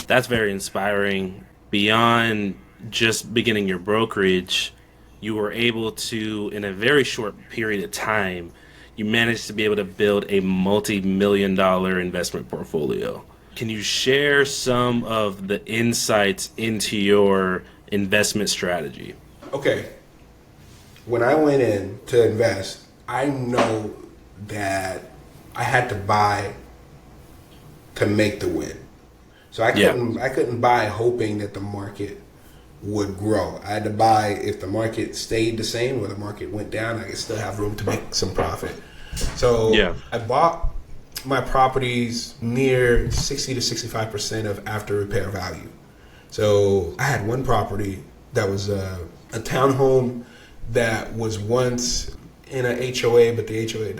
That's very inspiring. Beyond just beginning your brokerage, you were able to, in a very short period of time, you managed to be able to build a multi-million dollar investment portfolio. Can you share some of the insights into your investment strategy? Okay, when I went in to invest, I know that I had to buy to make the win. So Yeah. I couldn't buy hoping that the market would grow. I had to buy if the market stayed the same or the market went down, I could still have room to make some profit. So Yeah. I bought my properties near 60 to 65% of after repair value. So I had one property that was a townhome that was once in a HOA, but the HOA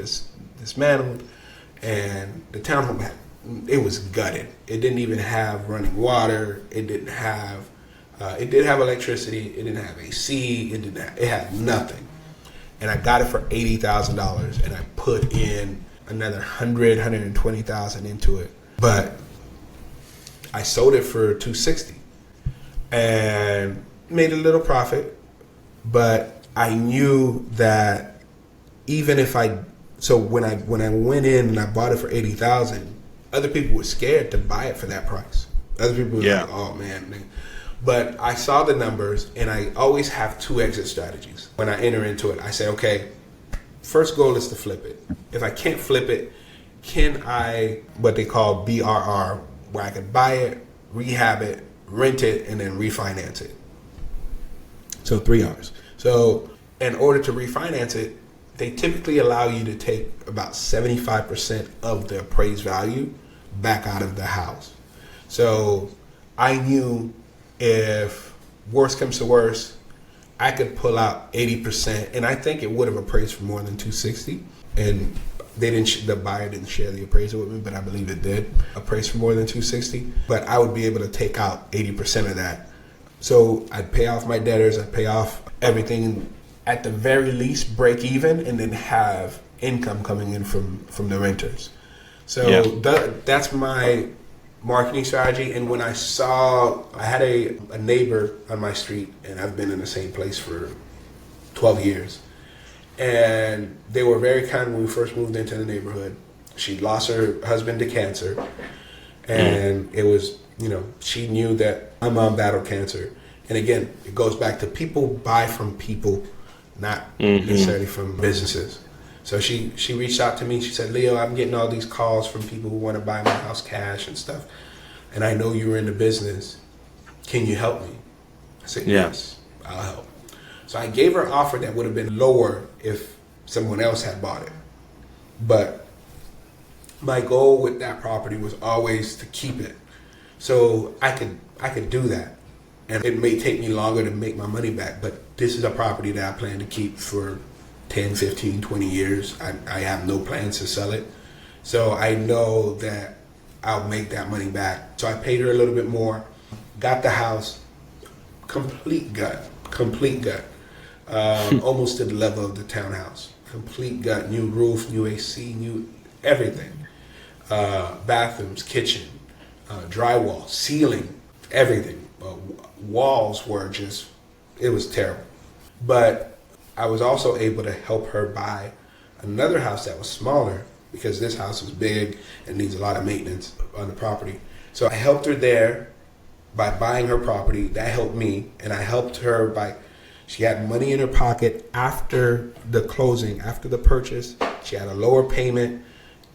dismantled, and the townhome it was gutted. It didn't even have running water. It did have electricity. It didn't have AC. It had nothing. And I got it for $80,000, and I put in another 120,000 into it. But I sold it for 260 and made a little profit. But I knew that even if when I went in and I bought it for 80,000, other people were scared to buy it for that price. Other people were like, "Oh man." But I saw the numbers, and I always have two exit strategies. When I enter into it, I say, okay, first goal is to flip it. If I can't flip it, can I, what they call BRR, where I could buy it, rehab it, rent it, and then refinance it. So 3 Rs. So in order to refinance it, they typically allow you to take about 75% of the appraised value back out of the house. So I knew if worst comes to worst, I could pull out 80%, and I think it would have appraised for more than 260. And the buyer didn't share the appraisal with me, but I believe it did appraise for more than 260. But I would be able to take out 80% of that. So I'd pay off my debtors, I'd pay off everything, at the very least break even, and then have income coming in from the renters. So that's my marketing strategy. And when I had a neighbor on my street, and I've been in the same place for 12 years. And they were very kind when we first moved into the neighborhood. She lost her husband to cancer. And it was, she knew that my mom battled cancer. And again, it goes back to people buy from people, not necessarily from businesses. So she reached out to me. She said, "Leo, I'm getting all these calls from people who want to buy my house cash and stuff. And I know you were in the business. Can you help me?" I said, "Yes, I'll help." So I gave her an offer that would have been lower if someone else had bought it. But my goal with that property was always to keep it. So I could do that. And it may take me longer to make my money back, but this is a property that I plan to keep for 10, 15, 20 years. I have no plans to sell it. So I know that I'll make that money back. So I paid her a little bit more, got the house, complete gut, almost to the level of the townhouse. Complete gut, new roof, new AC, new everything. Bathrooms, kitchen, drywall, ceiling, everything. Walls were it was terrible. But I was also able to help her buy another house that was smaller, because this house was big and needs a lot of maintenance on the property. So I helped her there by buying her property. That helped me. And I helped her she had money in her pocket after the closing, after the purchase. She had a lower payment,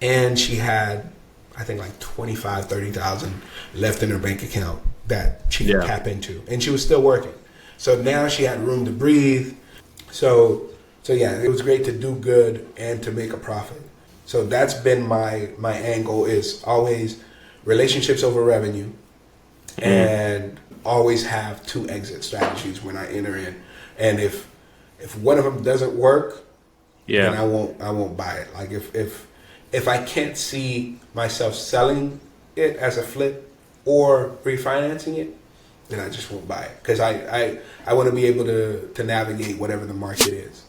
and she had, I think, like 25, 30,000 left in her bank account that she could tap into. And she was still working. So now she had room to breathe. So yeah, it was great to do good and to make a profit. So that's been my angle, is always relationships over revenue, and always have two exit strategies when I enter in. And if one of them doesn't work, then I won't buy it. Like if I can't see myself selling it as a flip or refinancing it, then I just won't buy it, because I want to be able to navigate whatever the market is.